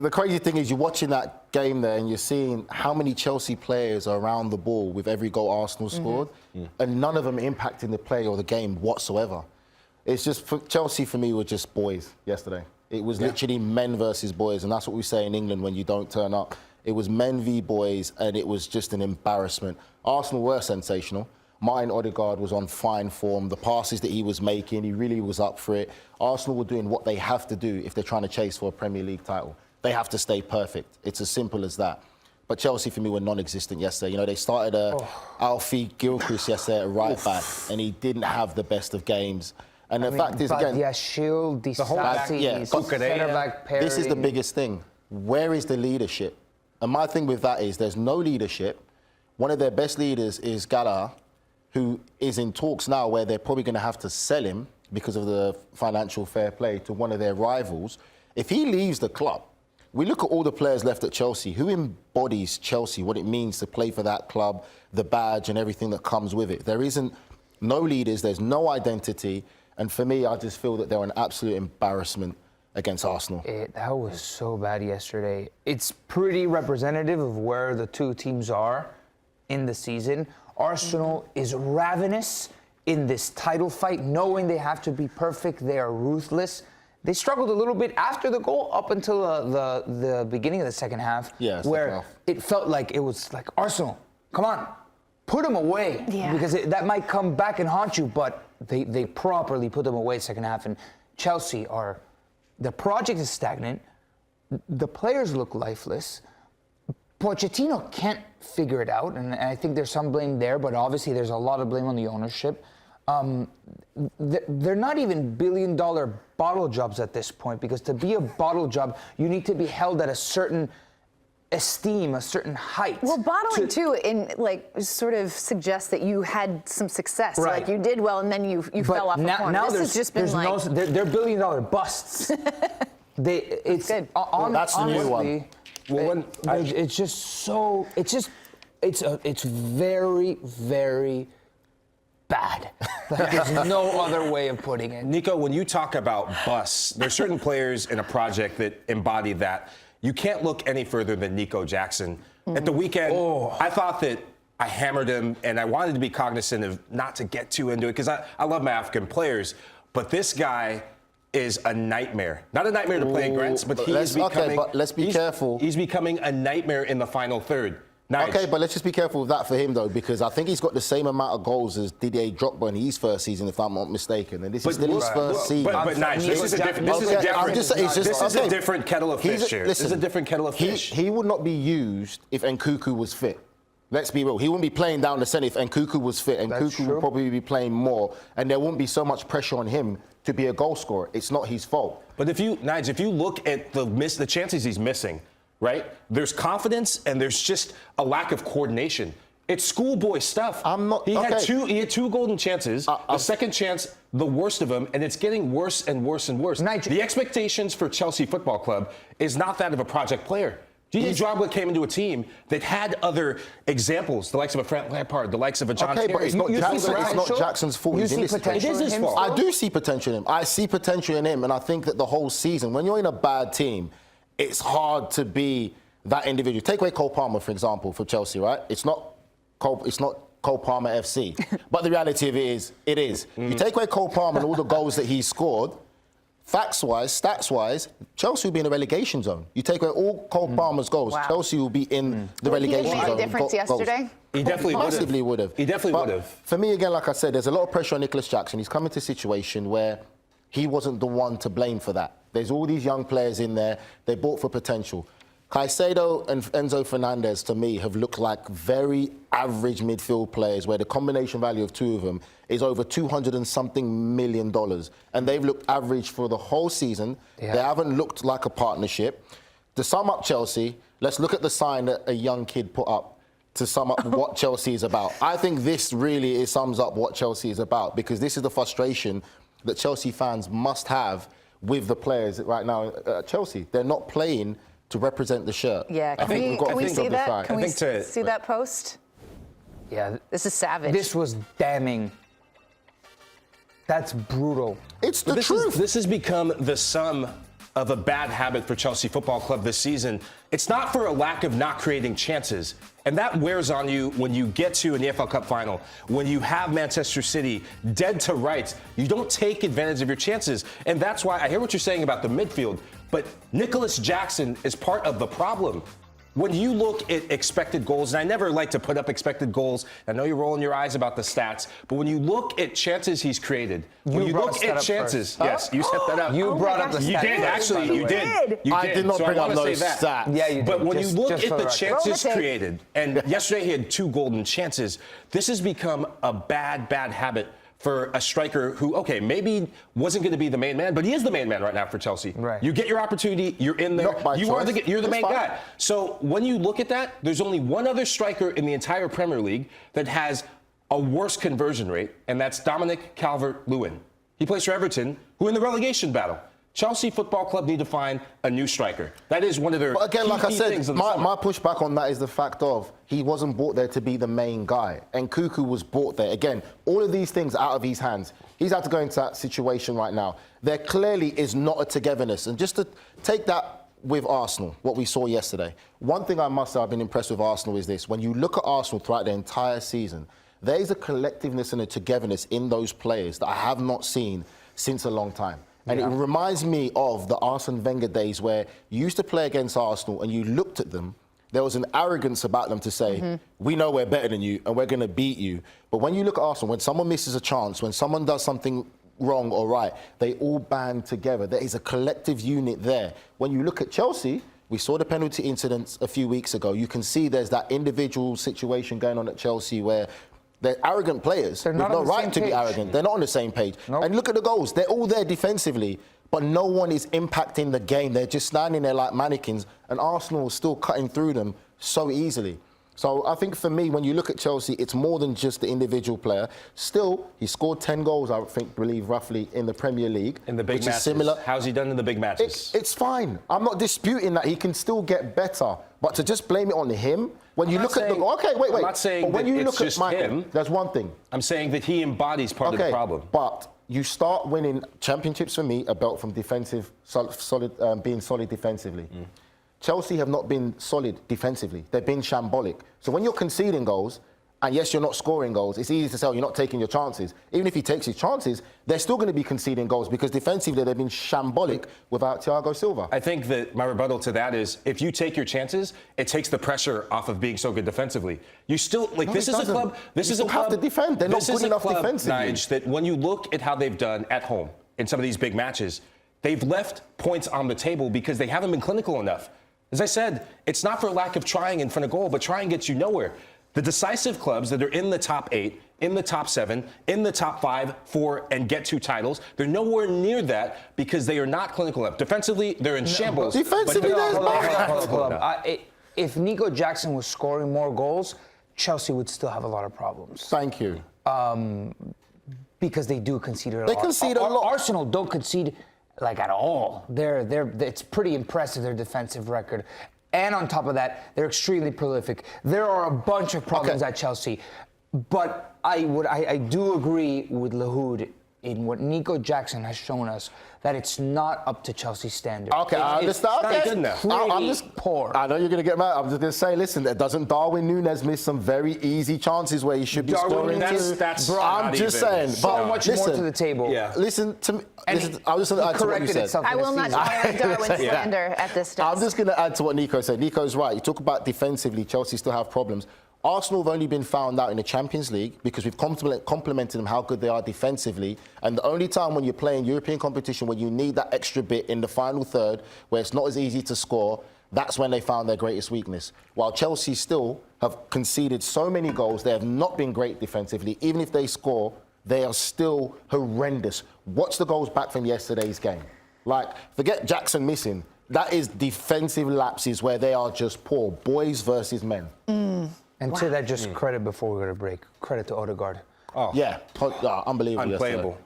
The crazy thing is you're watching that game there and you're seeing how many Chelsea players are around the ball with every goal Arsenal scored, and none of them impacting the play or the game whatsoever. It's just, Chelsea for me were just boys yesterday. It was literally men versus boys, and that's what we say in England when you don't turn up. It was men v boys, and it was just an embarrassment. Arsenal were sensational. Martin Odegaard was on fine form. The passes that he was making, he really was up for it. Arsenal were doing what they have to do if they're trying to chase for a Premier League title. They have to stay perfect. It's as simple as that. But Chelsea, for me, were non-existent yesterday. You know, they started Alfie Gilchrist yesterday at right back, and he didn't have the best of games. And the fact is, again, the whole back pairing. This is the biggest thing. Where is the leadership? And my thing with that is there's no leadership. One of their best leaders is Gallagher, who is in talks now where they're probably going to have to sell him because of the financial fair play to one of their rivals. If he leaves the club, we look at all the players left at Chelsea. Who embodies Chelsea, what it means to play for that club, the badge and everything that comes with it? There isn't no leaders, there's no identity. And for me, I just feel that they're an absolute embarrassment against Arsenal. That was so bad yesterday. It's pretty representative of where the two teams are in the season. Arsenal is ravenous in this title fight, knowing they have to be perfect. They are ruthless. They struggled a little bit after the goal up until the beginning of the second half, where it felt like it was like, Arsenal, come on, put them away, because that might come back and haunt you, but they properly put them away second half. And Chelsea the project is stagnant, the players look lifeless, Pochettino can't figure it out, and I think there's some blame there, but obviously there's a lot of blame on the ownership. They're not even billion-dollar bottle jobs at this point, because to be a bottle job, you need to be held at a certain esteem, a certain height. Well, bottling too, sort of suggests that you had some success. Right. Like you did well, and then you fell off a corner. Now this has just been like they're billion-dollar busts. It's good. That's the new one. Well, it's just so. It's very, very bad. Like, there's no other way of putting it. Nico, when you talk about busts, there's certain players in a project that embody that. You can't look any further than Nico Jackson. At the weekend, I thought that I hammered him, and I wanted to be cognizant of not to get too into it, because I love my African players, but this guy is a nightmare. Not a nightmare to play against, but he is becoming... Okay, but let's be careful. He's becoming a nightmare in the final third. Nice. Okay, but let's just be careful with that for him, though, because I think he's got the same amount of goals as Didier Drogba in his first season, if I'm not mistaken. And this is still his first season. But Nige, this is a different kettle of fish here. This is a different kettle of fish. He would not be used if Nkunku was fit. Let's be real. He wouldn't be playing down the centre if Nkunku was fit. Nkunku would probably be playing more, and there wouldn't be so much pressure on him to be a goal scorer. It's not his fault. But if you look at the chances he's missing, right? There's confidence and there's just a lack of coordination. It's schoolboy stuff. He had two golden chances. The second chance, the worst of them, and it's getting worse and worse and worse. The expectations for Chelsea Football Club is not that of a project player. Didier Drogba came into a team that had other examples, the likes of a Frank Lampard, the likes of a John Terry. Okay, but it's not Jackson's fault. You see potential in him? I do see potential in him. I see potential in him, and I think that the whole season, when you're in a bad team, it's hard to be that individual. Take away Cole Palmer, for example, for Chelsea, right? It's not Cole Palmer FC. But the reality of it is. You take away Cole Palmer and all the goals that he scored, facts-wise, stats-wise, Chelsea will be in a relegation zone. You take away all Cole Palmer's goals, Chelsea will be in the relegation zone. Did he make a difference yesterday? He definitely would have. He definitely would have. For me, again, like I said, there's a lot of pressure on Nicolas Jackson. He's come into a situation where he wasn't the one to blame for that. There's all these young players in there. They bought for potential. Caicedo and Enzo Fernandez, to me, have looked like very average midfield players where the combination value of two of them is over $200 and something million. And they've looked average for the whole season. Yeah. They haven't looked like a partnership. To sum up Chelsea, let's look at the sign that a young kid put up to sum up what Chelsea is about. I think this really sums up what Chelsea is about, because this is the frustration that Chelsea fans must have with the players right now at Chelsea. They're not playing to represent the shirt. Yeah, can we see that? Can we see that post? Yeah. This is savage. This was damning. That's brutal. It's the truth. This has become the sum of a bad habit for Chelsea Football Club this season, it's not for a lack of not creating chances. And that wears on you when you get to an EFL Cup final, when you have Manchester City dead to rights. You don't take advantage of your chances. And that's why I hear what you're saying about the midfield, but Nico Jackson is part of the problem. When you look at expected goals, and I never like to put up expected goals, I know you're rolling your eyes about the stats, but when you look at chances he's created, when you look at chances, yes, you set that up. You brought up the stats. You did, actually, you did. I did not bring up those stats. Yeah, you did. But when you look at the record. chances created, and yesterday he had 2 golden chances, this has become a bad habit for a striker who, okay, maybe wasn't going to be the main man, but he is the main man right now for Chelsea. Right. You get your opportunity, you're in there. You're the main guy. So when you look at that, there's only one other striker in the entire Premier League that has a worse conversion rate, and that's Dominic Calvert-Lewin. He plays for Everton, who in the relegation battle. Chelsea Football Club need to find a new striker. That is one of their But again, like I said, my my pushback on that is the fact of he wasn't brought there to be the main guy. And Cuckoo was brought there. Again, all of these things out of his hands. He's had to go into that situation right now. There clearly is not a togetherness. And just to take that with Arsenal, what we saw yesterday, one thing I must say I've been impressed with Arsenal is this. When you look at Arsenal throughout the entire season, there is a collectiveness and a togetherness in those players that I have not seen since a long time. And it reminds me of the Arsene Wenger days where you used to play against Arsenal and you looked at them, there was an arrogance about them to say, we know we're better than you and we're going to beat you. But when you look at Arsenal, when someone misses a chance, when someone does something wrong or right, they all band together. There is a collective unit there. When you look at Chelsea, we saw the penalty incidents a few weeks ago. You can see there's that individual situation going on at Chelsea where they're arrogant players. They're not no right to be arrogant. They're not on the same page. Nope. And look at the goals. They're all there defensively, but no one is impacting the game. They're just standing there like mannequins, and Arsenal is still cutting through them so easily. So I think for me, when you look at Chelsea, it's more than just the individual player. Still, he scored 10 goals, I believe, roughly in the Premier League. In the big matches. Similar. How's he done in the big matches? It's fine. I'm not disputing that he can still get better. But to just blame it on him, when you look at the... Okay, wait. I'm not saying but when that you it's look just at him. There's one thing. I'm saying that he embodies part of the problem. But you start winning championships for me, a belt from defensive, being solid defensively. Chelsea have not been solid defensively. They've been shambolic. So when you're conceding goals, and yes, you're not scoring goals, it's easy to say, you're not taking your chances. Even if he takes his chances, they're still going to be conceding goals because defensively they've been shambolic without Thiago Silva. I think that my rebuttal to that is if you take your chances, it takes the pressure off of being so good defensively. You still, like, No, this is a club. This is a club. have to defend. They're not good enough defensively. Nige, that when you look at how they've done at home in some of these big matches, they've left points on the table because they haven't been clinical enough. As I said, it's not for lack of trying in front of goal, but trying gets you nowhere. The decisive clubs that are in the top 8, in the top 7, in the top 5, 4, and get 2 titles, they're nowhere near that because they are not clinical enough. Defensively, they're in shambles. Defensively, hold on. If Nico Jackson was scoring more goals, Chelsea would still have a lot of problems. Thank you. Because they do concede a lot. They concede a lot. Arsenal don't concede like at all. It's pretty impressive, their defensive record. And on top of that, they're extremely prolific. There are a bunch of problems at Chelsea. But I do agree with Lahoud in what Nico Jackson has shown us, that it's not up to Chelsea's standard. Okay, I understand. It's good enough. I'm just poor. I know you're going to get mad. I'm just going to say, listen, doesn't Darwin Núñez miss some very easy chances where he should be scoring? That's I'm just saying. So much more to the table. Yeah. Listen to me. I was just going to add to what you said. I will not tolerate Darwin's slander at this stage. I'm just going to add to what Nico said. Nico's right. You talk about defensively, Chelsea still have problems. Arsenal have only been found out in the Champions League because we've complimented them how good they are defensively. And the only time when you're playing European competition when you need that extra bit in the final third, where it's not as easy to score, that's when they found their greatest weakness. While Chelsea still have conceded so many goals, they have not been great defensively. Even if they score, they are still horrendous. Watch the goals back from yesterday's game. Like, forget Jackson missing. That is defensive lapses where they are just poor. Boys versus men. And to that, just credit before we go to break. Credit to Odegaard. Yeah, unbelievable. Unplayable.